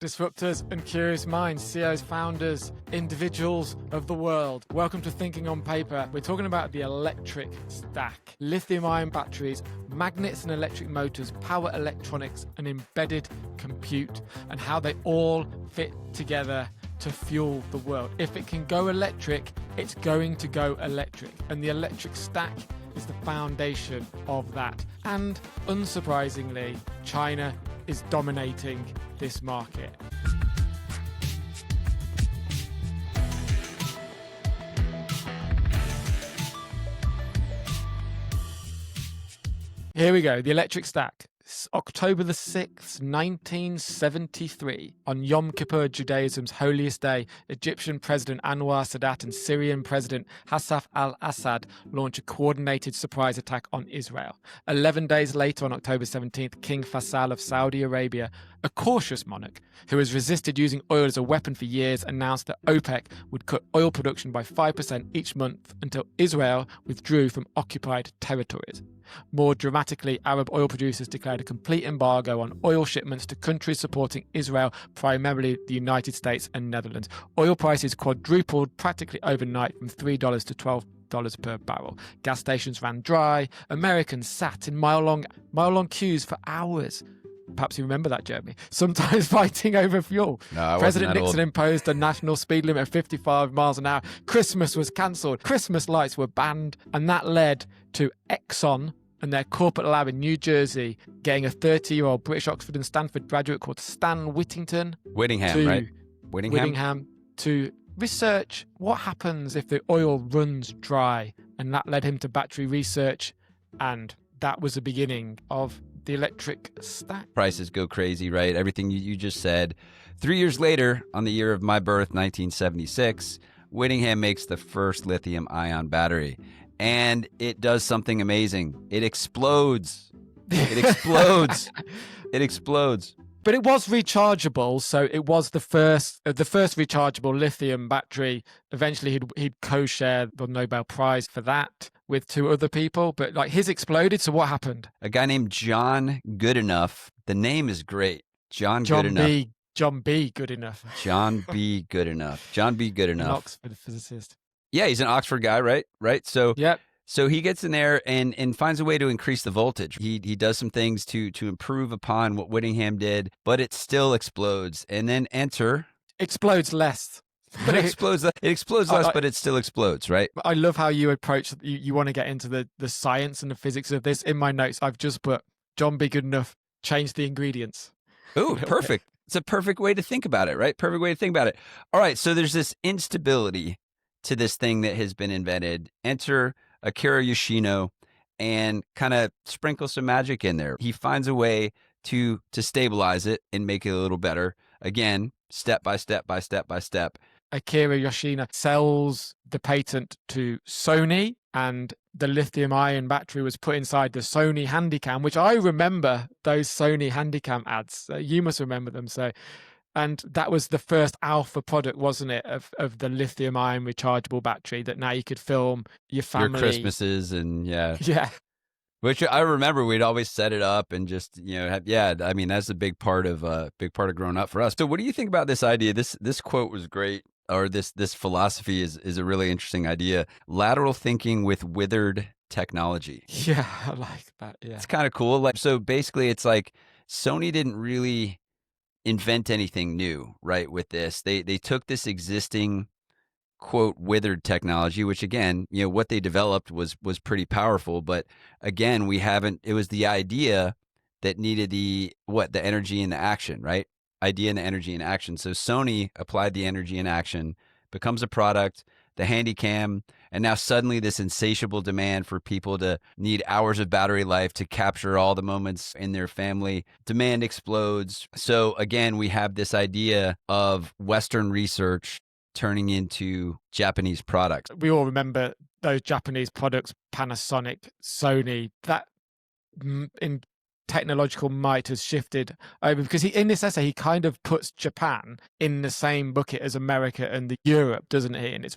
Disruptors and curious minds, CEOs, founders, individuals of the world. Welcome to Thinking on Paper. We're talking about the electric stack. Lithium-ion batteries, magnets and electric motors, power electronics, and embedded compute, and how they all fit together to fuel the world. If it can go electric, it's going to go electric. And the electric stack is the foundation of that. And unsurprisingly, China is dominating this market. Here we go, the electric stack. October the 6th, 1973, on Yom Kippur, Judaism's holiest day, Egyptian President Anwar Sadat and Syrian President Hassan al-Assad launch a coordinated surprise attack on Israel. 11 days later, on October 17th, King Faisal of Saudi Arabia, a cautious monarch who has resisted using oil as a weapon for years, announced that OPEC would cut oil production by 5% each month until Israel withdrew from occupied territories. More dramatically, Arab oil producers declared a complete embargo on oil shipments to countries supporting Israel, primarily the United States and Netherlands. Oil prices quadrupled practically overnight from $3 to $12 per barrel. Gas stations ran dry. Americans sat in mile-long queues for hours. Perhaps you remember that, Jeremy. Sometimes fighting over fuel. No, President Nixon imposed a national speed limit of 55 miles an hour. Christmas was cancelled. Christmas lights were banned. And that led to Exxon and their corporate lab in New Jersey getting a 30-year-old British Oxford and Stanford graduate called Stan Whittingham to research what happens if the oil runs dry. And that led him to battery research. And that was the beginning of the electric stack. Prices go crazy, right? Everything you just said. 3 years later, on the year of my birth, 1976, Whittingham makes the first lithium-ion battery. And it does something amazing. It explodes. It explodes. It explodes. But it was rechargeable, so it was the first rechargeable lithium battery. Eventually, he'd co-share the Nobel Prize for that with two other people. But like his exploded. So what happened? A guy named John Goodenough. The name is great. John B. Goodenough. John B. Goodenough. An Oxford physicist. Yeah, he's an Oxford guy, right? So yep. So he gets in there and finds a way to increase the voltage. He does some things to improve upon what Whittingham did, but it still explodes. And then explodes less. But it explodes less, but it still explodes, right? I love how you approach. You want to get into the science and the physics of this. In my notes, I've just put John B. Goodenough changed the ingredients. Oh, perfect. It's a perfect way to think about it, right? Perfect way to think about it. All right, so there's this instability to this thing that has been invented. Enter Akira Yoshino and kind of sprinkle some magic in there. He finds a way to stabilize it and make it a little better. Again, step by step by step by step. Akira Yoshino sells the patent to Sony, and the lithium-ion battery was put inside the Sony Handycam, which I remember those Sony Handycam ads. You must remember them. And that was the first alpha product, wasn't it, of the lithium-ion rechargeable battery that now you could film your family. Your Christmases and Yeah. Which I remember we'd always set it up and just, I mean, that's a big part of growing up for us. So what do you think about this idea? This quote was great, or this philosophy is a really interesting idea. Lateral thinking with withered technology. Yeah, I like that. Yeah. It's kind of cool. So basically it's like Sony didn't really invent anything new, right? With this, they took this existing quote withered technology, which again, what they developed was pretty powerful, but again, it was the idea that needed the energy and the action, right? Idea and the energy and action. So Sony applied the energy and action, becomes a product, the Handycam, and now suddenly this insatiable demand for people to need hours of battery life to capture all the moments in their family. Demand explodes. So again, we have this idea of Western research turning into Japanese products. We all remember those Japanese products, Panasonic, Sony, that in technological might has shifted over, because in this essay he kind of puts Japan in the same bucket as America and Europe, doesn't he? And it's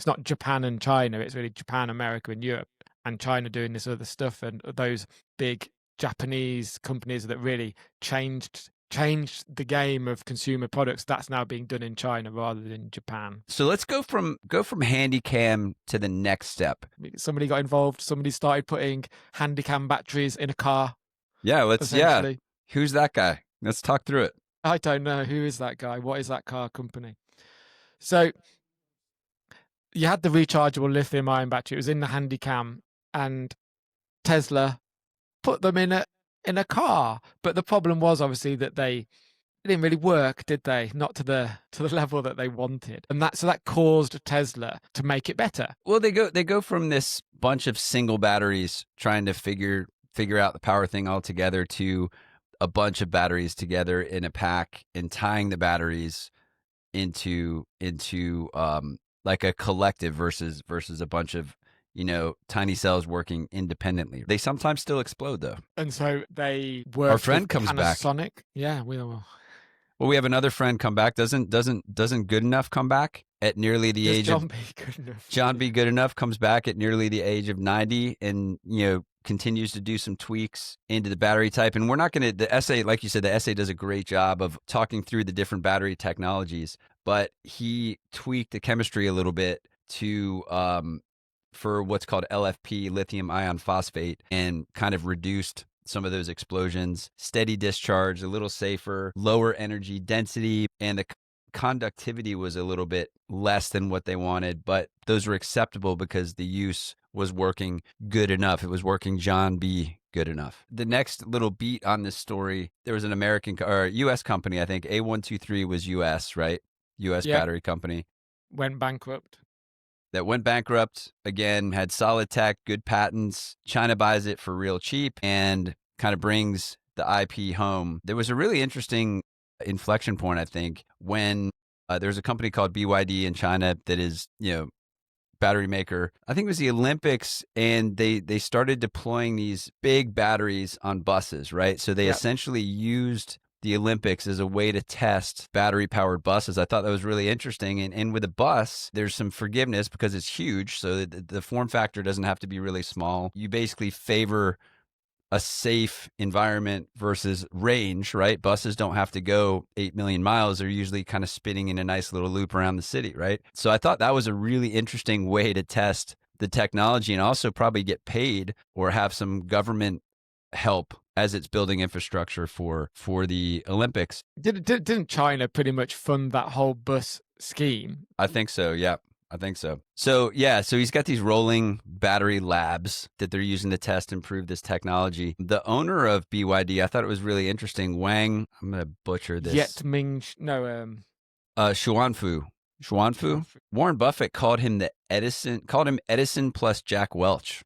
not Japan and China, it's really Japan, America and Europe, and China doing this other stuff, and those big Japanese companies that really changed changed the game of consumer products. That's now being done in China rather than Japan. So let's go from Handycam to the next step. Somebody got involved. Somebody started putting Handycam batteries in a car. Yeah, essentially. Who's that guy? Let's talk through it. I don't know. Who is that guy? What is that car company? So you had the rechargeable lithium-ion battery. It was in the Handycam, and Tesla put them in a car. But the problem was obviously that they didn't really work, did they? Not to the level that they wanted, and that caused Tesla to make it better. Well, they go from this bunch of single batteries trying to figure out the power thing all together to a bunch of batteries together in a pack and tying the batteries into like a collective versus a bunch of tiny cells working independently. They sometimes still explode though. And so they work. Our friend comes back. Panasonic. Yeah, we will. Well, we have another friend come back. Doesn't Good Enough come back at nearly the age of John B. Good Enough comes back at nearly the age of 90 and continues to do some tweaks into the battery type. And we're not going to, the essay, like you said, the essay does a great job of talking through the different battery technologies, but he tweaked the chemistry a little bit to for what's called LFP, lithium ion phosphate, and kind of reduced some of those explosions, steady discharge, a little safer, lower energy density, and the conductivity was a little bit less than what they wanted, but those were acceptable because the use was working good enough. It was working John B. good enough. The next little beat on this story, there was an American or U.S. company, I think A123 was U.S., right? U.S. battery company. Went bankrupt. That went bankrupt, again, had solid tech, good patents. China buys it for real cheap and kind of brings the IP home. There was a really interesting inflection point, I think, when there's a company called BYD in China that is, battery maker. I think it was the Olympics, and they started deploying these big batteries on buses, right? So they essentially used the Olympics as a way to test battery-powered buses. I thought that was really interesting. And with a bus, there's some forgiveness because it's huge, so the form factor doesn't have to be really small. You basically favor a safe environment versus range, right? Buses don't have to go 8 million miles. They're usually kind of spinning in a nice little loop around the city, right? So I thought that was a really interesting way to test the technology and also probably get paid or have some government help as it's building infrastructure for the Olympics. Didn't China pretty much fund that whole bus scheme? I think so, yeah. I think so. So he's got these rolling battery labs that they're using to test and prove this technology. The owner of BYD, I thought it was really interesting. Wang, I'm going to butcher this. Xuanfu. Warren Buffett called him Edison plus Jack Welch.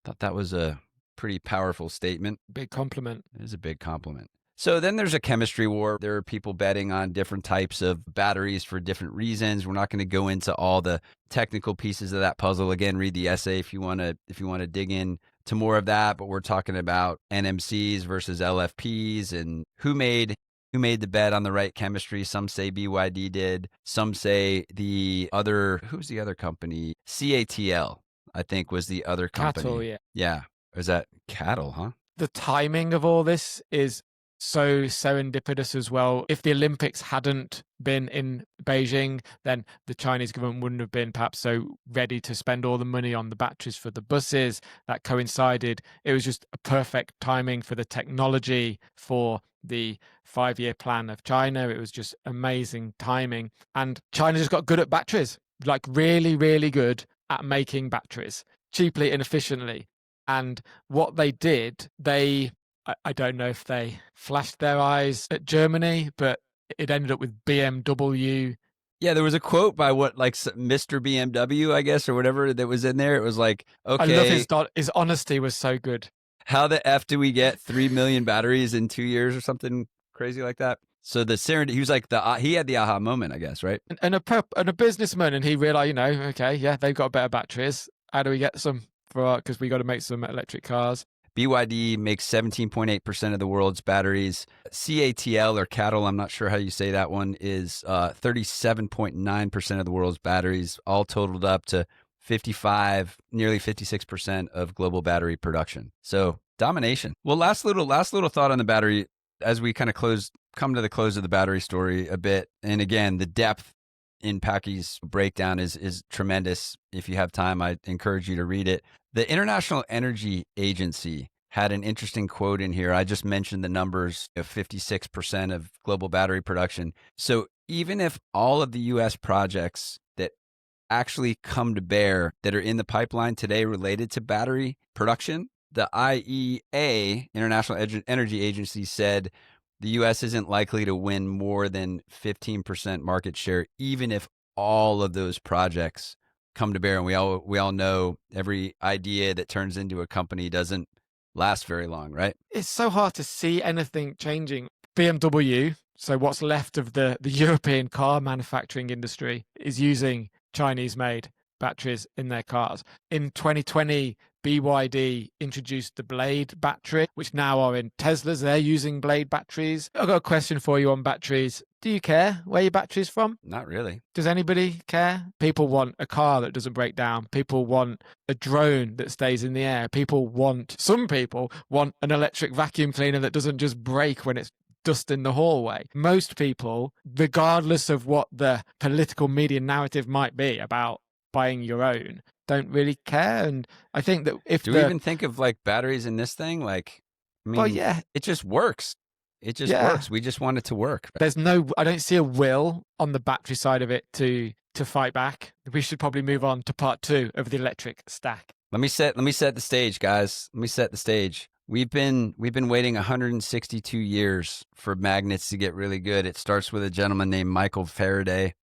Thought that was a pretty powerful statement. Big compliment. It is a big compliment. So then there's a chemistry war. There are people betting on different types of batteries for different reasons. We're not going to go into all the technical pieces of that puzzle. Again, read the essay if you want to dig in to more of that. But we're talking about NMCs versus LFPs and who made the bet on the right chemistry. Some say BYD did. Some say who's the other company? CATL, I think, was the other company. Cattle, yeah. Yeah. Or is that Cattle, huh? The timing of all this is so serendipitous as well. If the Olympics hadn't been in Beijing, then the Chinese government wouldn't have been perhaps so ready to spend all the money on the batteries for the buses. That coincided. It was just a perfect timing for the technology for the 5-year plan of China. It was just amazing timing. And China just got good at batteries, like really, really good at making batteries cheaply and efficiently. And what they did, I don't know if they flashed their eyes at Germany, but it ended up with BMW. Yeah, there was a quote by Mr. BMW, I guess, or whatever that was in there. It was like, okay. I love his honesty was so good. How the F do we get 3 million batteries in 2 years or something crazy like that? So the serendipity, he was like he had the aha moment, I guess, right? And a businessman, and he realized, okay, yeah, they've got better batteries. How do we get some because we got to make some electric cars? BYD makes 17.8% of the world's batteries. CATL or Cattle, I'm not sure how you say that one, is 37.9% of the world's batteries, all totaled up to 55, nearly 56% of global battery production. So domination. Well, last little thought on the battery As we kind of come to the close of the battery story a bit, and again, the depth in Packy's breakdown is tremendous. If you have time, I encourage you to read it. The International Energy Agency had an interesting quote in here. I just mentioned the numbers of 56% of global battery production. So even if all of the U.S. projects that actually come to bear that are in the pipeline today related to battery production, the IEA, International Energy Agency, said the U.S. isn't likely to win more than 15% market share, even if all of those projects come to bear. And we all know every idea that turns into a company doesn't last very long, right? It's so hard to see anything changing. BMW, so what's left of the European car manufacturing industry, is using Chinese-made batteries in their cars. In 2020, BYD introduced the Blade battery, which now are in Teslas. They're using Blade batteries. I've got a question for you on batteries. Do you care where your battery's from? Not really. Does anybody care? People want a car that doesn't break down. People want a drone that stays in the air. Some people want an electric vacuum cleaner that doesn't just break when it's dust in the hallway. Most people, regardless of what the political media narrative might be about buying your own, don't really care. And I think that we even think of like batteries in this thing? Like, I mean, well, yeah, it just works. It just works. We just want it to work. I don't see a will on the battery side of it to fight back. We should probably move on to part 2 of the electric stack. Let me set the stage, guys. Let me set the stage. We've been waiting 162 years for magnets to get really good. It starts with a gentleman named Michael Faraday,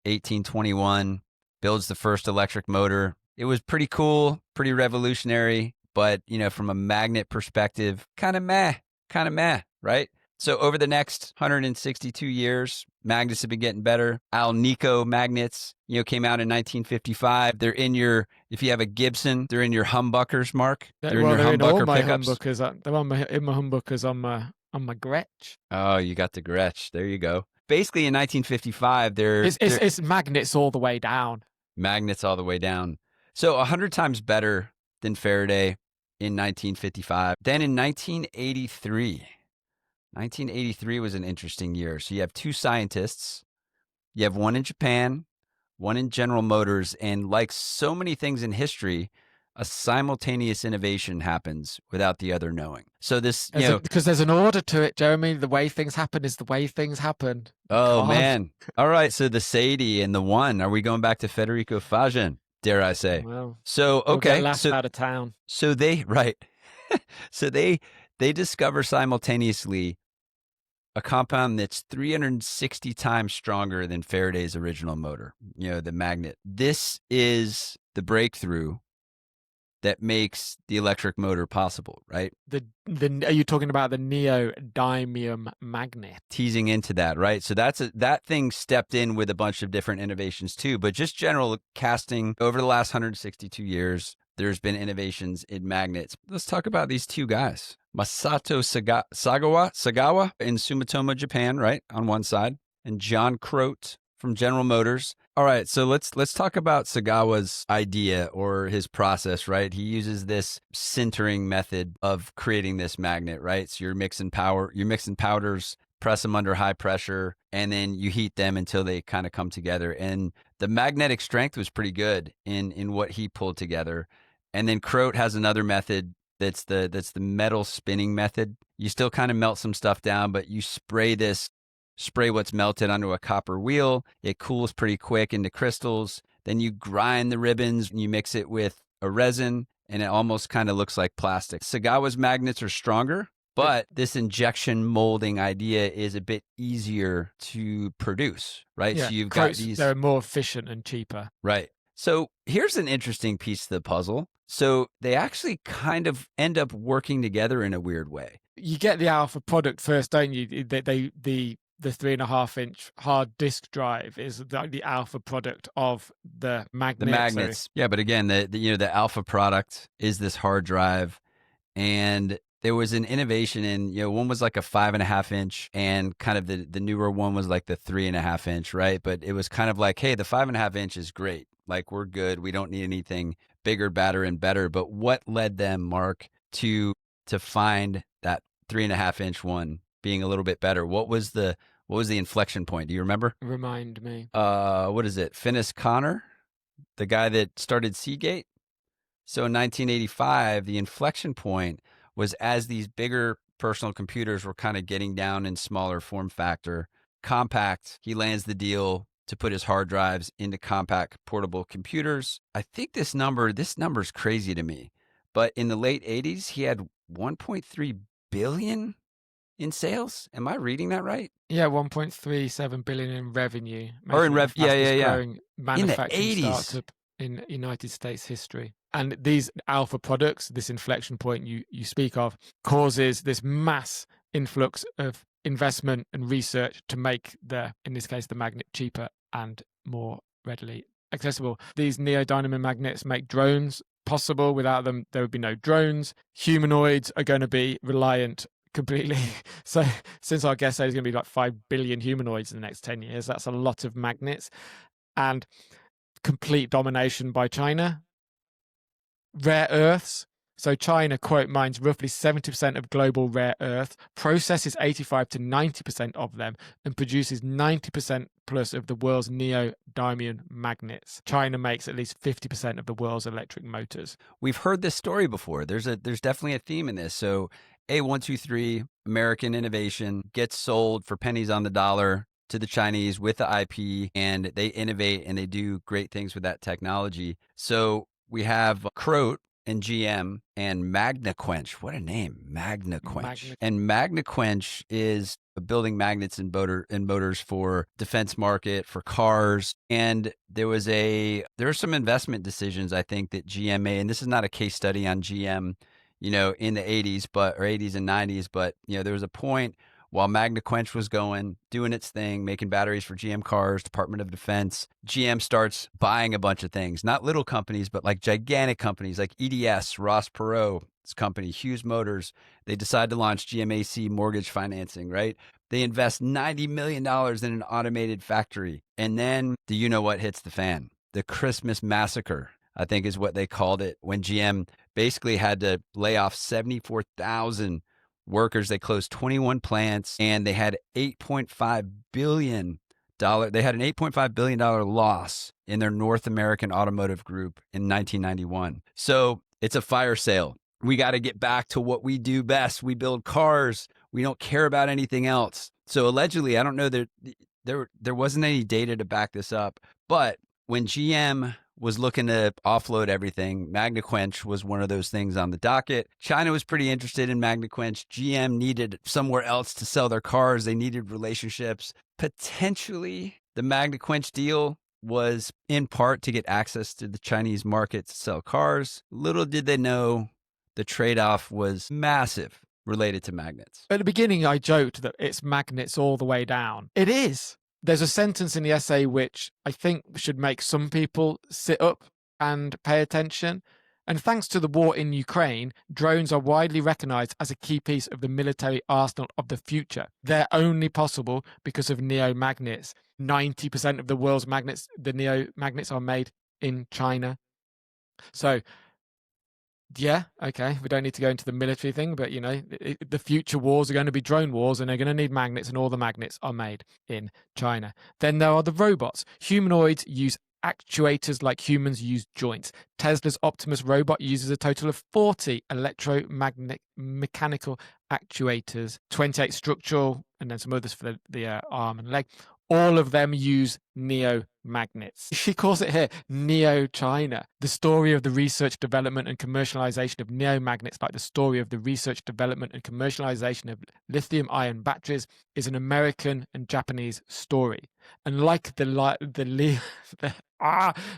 1821, builds the first electric motor. It was pretty cool, pretty revolutionary, but from a magnet perspective, kind of meh, right? So over the next 162 years, magnets have been getting better. Alnico magnets, came out in 1955. They're if you have a Gibson, they're in your humbuckers, Mark. They're in your humbucker pickups. They're in my humbuckers on my Gretsch. Oh, you got the Gretsch. There you go. Basically, in 1955, it's magnets all the way down. Magnets all the way down. So 100 times better than Faraday in 1955. Then in 1983 was an interesting year. So you have 2 scientists. You have one in Japan, one in General Motors, and like so many things in history, a simultaneous innovation happens without the other knowing. So this, because there's an order to it, Jeremy. The way things happen is the way things happen. Oh, man. All right. So the Sadie and the one, are we going back to Federico Fajan, dare I say? Well, so, okay. We'll get laughed out of town. So right. So they discover simultaneously a compound that's 360 times stronger than Faraday's original motor, the magnet. This is the breakthrough that makes the electric motor possible, right? Are you talking about the neodymium magnet? Teasing into that, right? So that thing stepped in with a bunch of different innovations too, but just general casting over the last 162 years, there's been innovations in magnets. Let's talk about these 2 guys. Masato Sagawa in Sumitomo, Japan, right, on one side, and John Croat from General Motors. All right, so let's talk about Sagawa's idea or his process, right? He uses this sintering method of creating this magnet, right? So you're mixing powders, press them under high pressure, and then you heat them until they kind of come together. And the magnetic strength was pretty good in what he pulled together. And then Croat has another method that's the metal spinning method. You still kind of melt some stuff down, but you spray what's melted onto a copper wheel. It cools pretty quick into crystals. Then you grind the ribbons and you mix it with a resin, and it almost kind of looks like plastic. Sagawa's magnets are stronger, but this injection molding idea is a bit easier to produce, right? Yeah, so you've got they're more efficient and cheaper. Right. So here's an interesting piece to the puzzle. So they actually kind of end up working together in a weird way. You get the alpha product first, don't you? The 3.5-inch hard disk drive is the alpha product of the magnet. The magnets. Yeah, but again, the alpha product is this hard drive, and there was an innovation in, one was like a 5.5-inch, and kind of the newer one was like the 3.5-inch, right? But it was kind of like, hey, the 5.5-inch is great. Like, we're good. We don't need anything bigger, badder, and better. But what led them, Mark, to find that 3.5-inch one being a little bit better. What was the inflection point? Do you remember? Remind me. What is it? Finis Connor, the guy that started Seagate. So in 1985, the inflection point was as these bigger personal computers were kind of getting down in smaller form factor, compact. He lands the deal to put his hard drives into compact portable computers. I think this number's crazy to me, but in the late 80s, he had 1.3 billion in sales. Am I reading that right? Yeah, 1.37 billion in revenue. Or in making it the fastest growing in the manufacturing 80s. startup in United States history. And these alpha products, this inflection point you speak of, causes this mass influx of investment and research to make in this case, the magnet cheaper and more readily accessible. These neodymium magnets make drones possible. Without them, there would be no drones. Humanoids are going to be reliant completely. So since our guest says there's going to be like 5 billion humanoids in the next 10 years, that's a lot of magnets. And complete domination by China. Rare earths. So China, quote, mines roughly 70% of global rare earth, processes 85 to 90% of them, and produces 90% plus of the world's neodymium magnets. China makes at least 50% of the world's electric motors. We've heard this story before. There's definitely a theme in this. So A123, American innovation, gets sold for pennies on the dollar to the Chinese with the IP, and they innovate and they do great things with that technology. So we have Croat and GM and Magnequench. What a name, Magnequench. And Magnequench is building magnets and motors for defense market, for cars. And there are some investment decisions, I think, that GM made, and this is not a case study on GM, in the 80s, or 80s and 90s, but, there was a point while Magnequench was doing its thing, making batteries for GM cars, Department of Defense, GM starts buying a bunch of things, not little companies, but like gigantic companies like EDS, Ross Perot's company, Hughes Motors. They decide to launch GMAC mortgage financing, right? They invest $90 million in an automated factory. And then what hits the fan? The Christmas massacre, I think is what they called it, when GM basically had to lay off 74,000 workers. They closed 21 plants, and they had $8.5 billion. They had an $8.5 billion loss in their North American automotive group in 1991. So it's a fire sale. We got to get back to what we do best. We build cars. We don't care about anything else. So allegedly, I don't know that there wasn't any data to back this up, but when GM was looking to offload everything, Magnequench was one of those things on the docket. China was pretty interested in Magnequench. GM needed somewhere else to sell their cars. They needed relationships. Potentially, the Magnequench deal was in part to get access to the Chinese market to sell cars. Little did they know the trade-off was massive related to magnets. At the beginning, I joked that it's magnets all the way down. It is. There's a sentence in the essay which I think should make some people sit up and pay attention. And thanks to the war in Ukraine, drones are widely recognized as a key piece of the military arsenal of the future. They're only possible because of neomagnets. 90% of the world's magnets, the neomagnets, are made in China. So, yeah, okay, we don't need to go into the military thing, but, the future wars are going to be drone wars, and they're going to need magnets, and all the magnets are made in China. Then there are the robots. Humanoids use actuators like humans use joints. Tesla's Optimus robot uses a total of 40 electromechanical actuators, 28 structural, and then some others for the arm and leg. All of them use neomagnets. She calls it here Neo-China. The story of the research, development, and commercialization of neomagnets, like the story of the research, development, and commercialization of lithium-ion batteries, is an American and Japanese story. And like the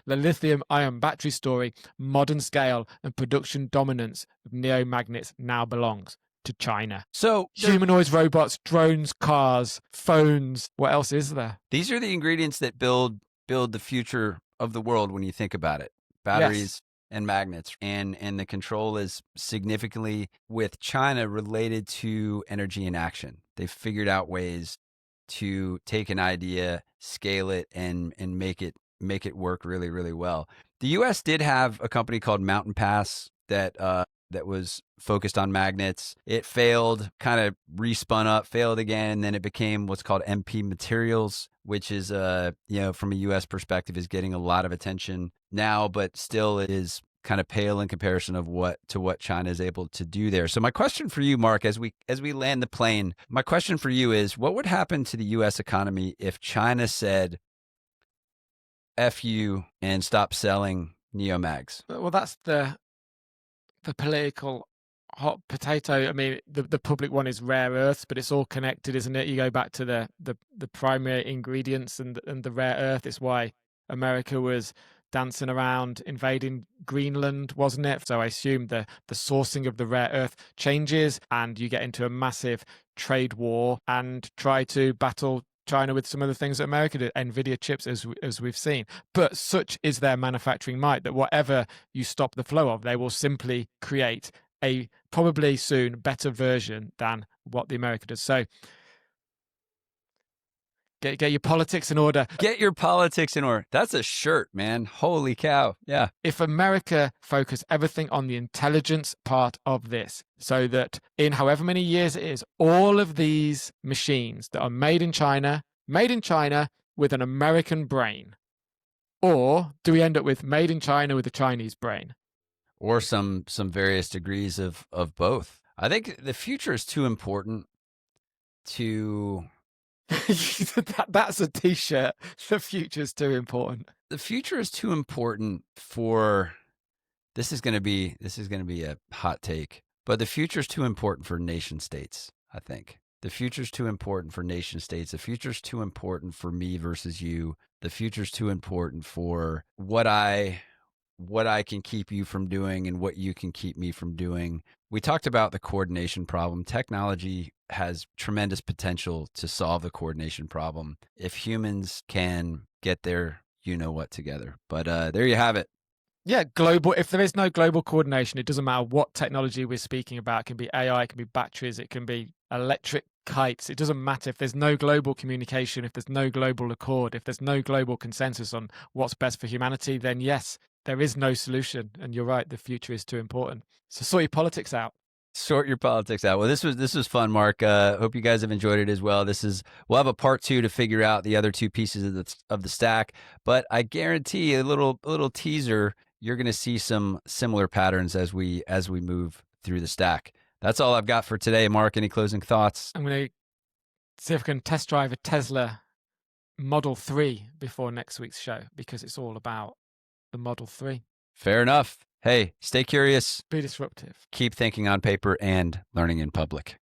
lithium-ion battery story, modern scale and production dominance of neomagnets now belongs to China. So humanoids, robots, drones, cars, phones. What else is there? These are the ingredients that build the future of the world when you think about it. Batteries and magnets. And the control is significantly with China related to energy in action. They've figured out ways to take an idea, scale it, and make it work really, really well. The US did have a company called Mountain Pass that that was focused on magnets. It failed, kind of respun up, failed again, and then it became what's called MP Materials, which is from a US perspective is getting a lot of attention now, but still it is kind of pale in comparison of what China is able to do there. So my question for you, Mark, as we land the plane, my question for you is, what would happen to the US economy if China said F you and stop selling neomags? Well, that's the political hot potato. I mean, the public one is rare earths, but it's all connected, isn't it? You go back to the primary ingredients and the rare earth. It's why America was dancing around invading Greenland, wasn't it? So I assume the sourcing of the rare earth changes, and you get into a massive trade war and try to battle China with some of the things that America did, NVIDIA chips, as we've seen. But such is their manufacturing might that whatever you stop the flow of, they will simply create a probably soon better version than what the America does. So get your politics in order. Get your politics in order. That's a shirt, man. Holy cow. Yeah. If America focused everything on the intelligence part of this, so that in however many years it is, all of these machines that are made in China with an American brain, or do we end up with made in China with a Chinese brain? Or some various degrees of both. I think the future is too important to... That's a t-shirt. The future's too important. The future is too important for... This is going to be a hot take, but the future is too important for nation states, I think. The future is too important for nation states. The future is too important for me versus you. The future is too important for what I can keep you from doing and what you can keep me from doing. We talked about the coordination problem. Technology has tremendous potential to solve the coordination problem if humans can get their you-know-what together. But there you have it. Yeah, global. If there is no global coordination, it doesn't matter what technology we're speaking about. It can be AI, it can be batteries, it can be electric kites. It doesn't matter if there's no global communication, if there's no global accord, if there's no global consensus on what's best for humanity, then yes, there is no solution. And you're right, the future is too important. So sort your politics out. Sort your politics out. Well, this was fun, Mark. Hope you guys have enjoyed it as well. We'll have a part 2 to figure out the other 2 pieces of the stack. But I guarantee a little teaser, you're going to see some similar patterns as we move through the stack. That's all I've got for today. Mark, any closing thoughts? I'm going to see if I can test drive a Tesla Model 3 before next week's show, because it's all about the Model 3. Fair enough. Hey, stay curious. Be disruptive. Keep thinking on paper and learning in public.